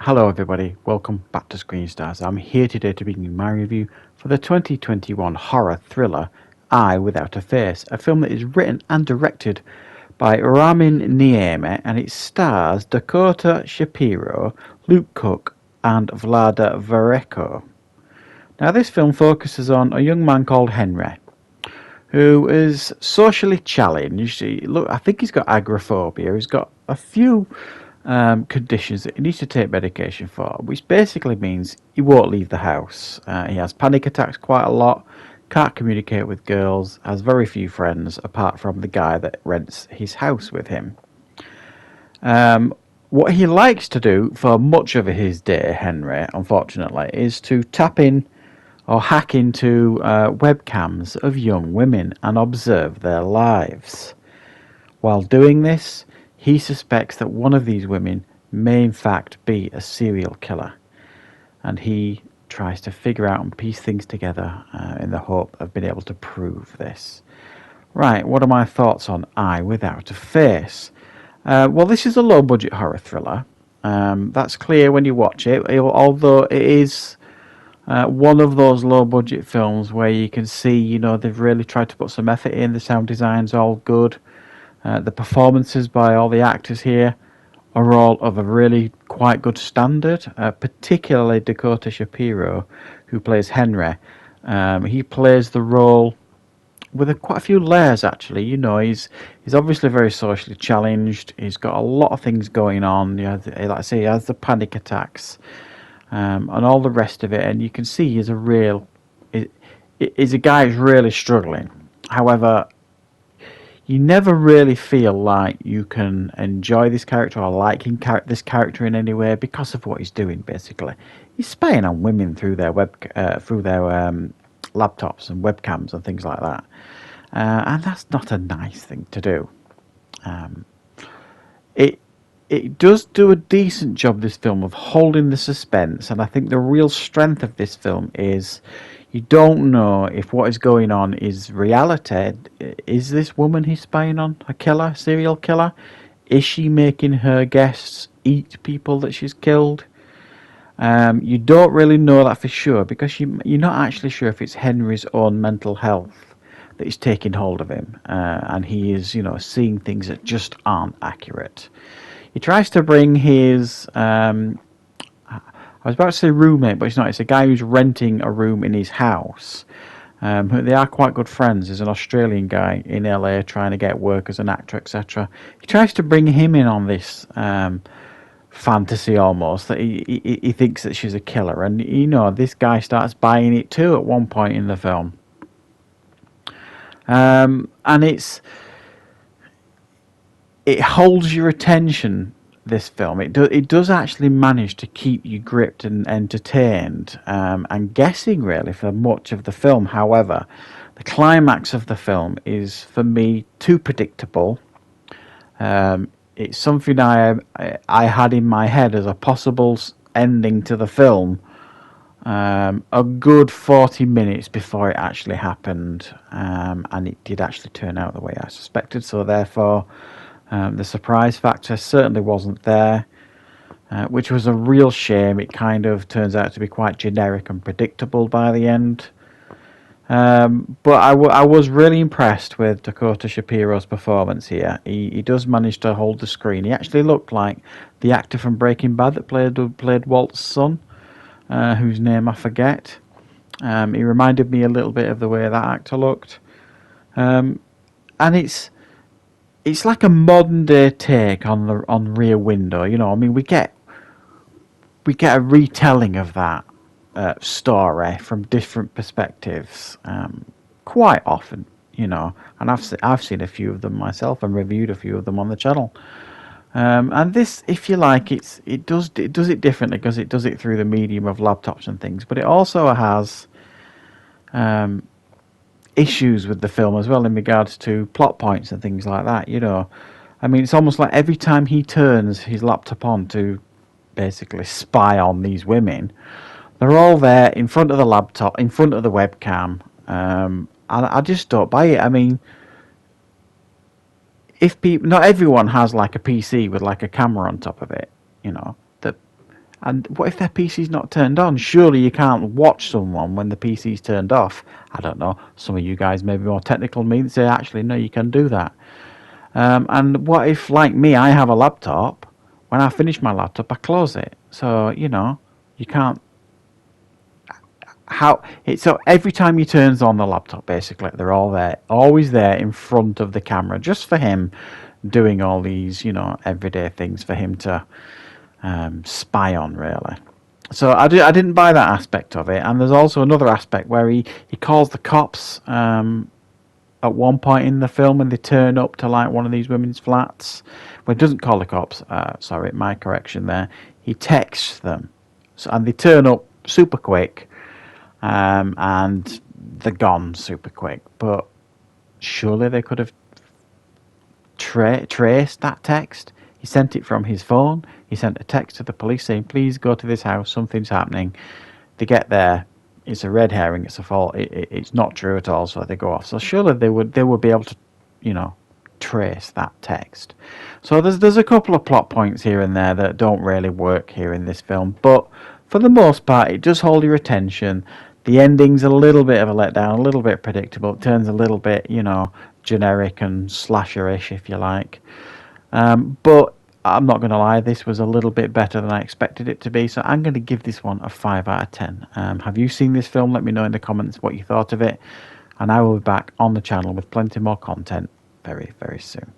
Hello everybody, welcome back to Screenstars. I'm here today to bring you my review for the 2021 horror thriller Eye Without a Face, a film that is written and directed by Ramin Niemi and it stars Dakota Shapiro, Luke Cook and Vlada Vareko. Now this film focuses on a young man called Henry who is socially challenged. I think he's got agoraphobia. He's got a few conditions that he needs to take medication for, which basically means he won't leave the house. He has panic attacks quite a lot, can't communicate with girls, has very few friends apart from the guy that rents his house with him. What he likes to do for much of his day, Henry, unfortunately, is to tap in or hack into webcams of young women and observe their lives. While doing this, he suspects that one of these women may in fact be a serial killer, and he tries to figure out and piece things together in the hope of being able to prove this. Right, what are my thoughts on Eye Without a Face? Well, this is a low-budget horror thriller. That's clear when you watch it, although it is one of those low-budget films where you can see, they've really tried to put some effort in. The sound design's all good. The performances by all the actors here are all of a really quite good standard, particularly Dakota Shapiro, who plays Henry. He plays the role with quite a few layers, actually. He's obviously very socially challenged. He's got a lot of things going on. Like I say, he has the panic attacks and all the rest of it. And you can see he's a guy who's really struggling. However, you never really feel like you can enjoy this character or like this character in any way because of what he's doing. Basically, he's spying on women through their laptops and webcams and things like that, and that's not a nice thing to do. It does do a decent job, this film, of holding the suspense, and I think the real strength of this film is you don't know if what is going on is reality. Is this woman he's spying on a killer, serial killer? Is she making her guests eat people that she's killed? You don't really know that for sure because you're not actually sure if it's Henry's own mental health that is taking hold of him, and he is, seeing things that just aren't accurate. He tries to bring his I was about to say roommate, but it's not. It's a guy who's renting a room in his house. They are quite good friends. There's an Australian guy in LA trying to get work as an actor, etc. He tries to bring him in on this fantasy almost, that he thinks that she's a killer. And, this guy starts buying it too at one point in the film. And it holds your attention, this film. It does actually manage to keep you gripped and entertained and guessing really for much of the film. However, the climax of the film is for me too predictable. It's something I had in my head as a possible ending to the film a good 40 minutes before it actually happened, and it did actually turn out the way I suspected, so therefore the surprise factor certainly wasn't there, which was a real shame. It kind of turns out to be quite generic and predictable by the end. But I was really impressed with Dakota Shapiro's performance here. He does manage to hold the screen. He actually looked like the actor from Breaking Bad that played Walt's son, whose name I forget. He reminded me a little bit of the way that actor looked. And it's like a modern day take on Rear Window. We get a retelling of that story from different perspectives quite often, and I've seen a few of them myself and reviewed a few of them on the channel. And this, if you like, it does it differently because it does it through the medium of laptops and things, but it also has issues with the film as well in regards to plot points and things like that. It's almost like every time he turns his laptop on to basically spy on these women, they're all there in front of the laptop, in front of the webcam, and I just don't buy it. If not everyone has like a PC with like a camera on top of it, that And what if their PC's not turned on? Surely you can't watch someone when the PC's turned off. I don't know. Some of you guys may be more technical than me and say, actually, no, you can do that. And what if, like me, I have a laptop? When I finish my laptop, I close it. So, you know, you can't. So every time he turns on the laptop, basically, they're all there, always there in front of the camera, just for him doing all these, you know, everyday things for him to spy on, really. So I didn't buy that aspect of it. And there's also another aspect where he calls the cops at one point in the film when they turn up to like one of these women's flats. Well, he doesn't call the cops. Sorry, my correction there. He texts them, and they turn up super quick, and they're gone super quick. But surely they could have traced that text. He sent it from his phone. He sent a text to the police saying, "Please go to this house. Something's happening." They get there. It's a red herring. It's a fault. It's not true at all. So they go off. So surely they would be able to, you know, trace that text. So there's a couple of plot points here and there that don't really work here in this film, but for the most part, it does hold your attention. The ending's a little bit of a letdown, a little bit predictable. It turns a little bit, you know, generic and slasherish, if you like. But I'm not going to lie, this was a little bit better than I expected it to be, so I'm going to give this one a 5 out of 10. Have you seen this film? Let me know in the comments what you thought of it, and I will be back on the channel with plenty more content very, very soon.